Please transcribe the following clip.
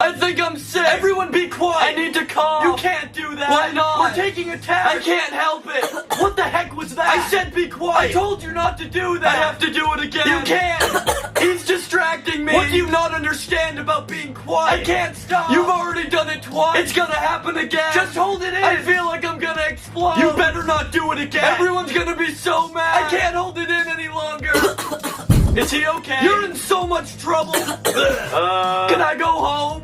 I think I'm sick. Everyone be quiet. I need to cough. You can't do that. Why not? We're taking a test. I can't help it. What the heck was that? I said be quiet. I told you not to do that. I have to do it again. You can't. He's distracting me. What do you not understand about being quiet? I can't stop. You've already done it twice. It's gonna happen again. Just hold it in. I feel like I'm gonna explode. You better not do it again. Everyone's gonna be so mad. I can't hold it in any longer. Is he okay? You're in so much trouble. Can I go home?